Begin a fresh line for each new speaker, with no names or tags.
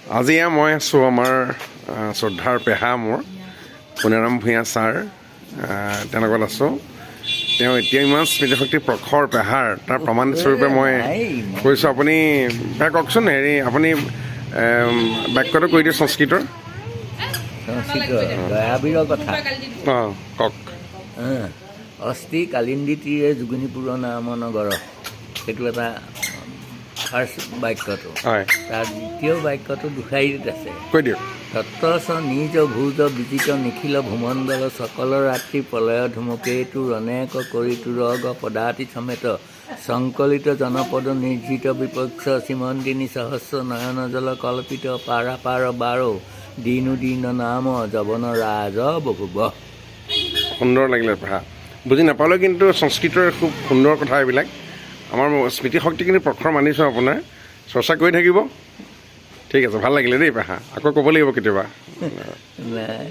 আজি মই আছোঁ আমাৰ শ্ৰদ্ধাৰ পেহা মোৰ পুনেৰাম ভূঞা ছাৰ তেনেকুৱাত আছোঁ। তেওঁ এতিয়া ইমান স্মৃতিশক্তি প্ৰখৰ পেহাৰ তাৰ প্ৰমাণস্বৰূপে মই কৈছোঁ। আপুনি পেহা কওকচোন, হেৰি আপুনি বাক্যটো কৈ দিয়ক সংস্কৃতৰ।
দয়াবীৰৰ কথা
অঁ কওক।
অস্থি কালিন্দী তীৰে যোগিনীপুৰ নাম নগৰ, সেইটো এটা ফাৰ্ষ্ট বাক্যটো।
হয়,
তাৰ দ্বিতীয় বাক্যটো দুষাৰীত আছে।
কৈ দিয়ক।
তত্ৰচ নিজ ভোজ বিজিত নিখিল ভূমণ্ডল সকল ৰাত্ৰি প্ৰলয় ধুমকেতু অনেক কৰি তুৰগ পদাতি সমেত সংকলিত জনপদ নিৰ্জিত বিপক্ষ সীমন্দিনী সহস্ৰ নয়ন জল কল্পিত পাৰাপাৰ বাৰো দিনু দিন নাম যৱন ৰাজ বহুব।
সুন্দৰ লাগিলে পেহা, বুজি নাপালেও কিন্তু সংস্কৃতৰ খুব সুন্দৰ কথা এইবিলাক। আমাৰ স্মৃতিশক্তি কিন্তু প্ৰখৰ মানিছোঁ আপোনাৰ, চৰ্চা কৰি থাকিব। ঠিক আছে, ভাল লাগিলে দেই পেহা, আকৌ ক'ব লাগিব কেতিয়াবা।
নাই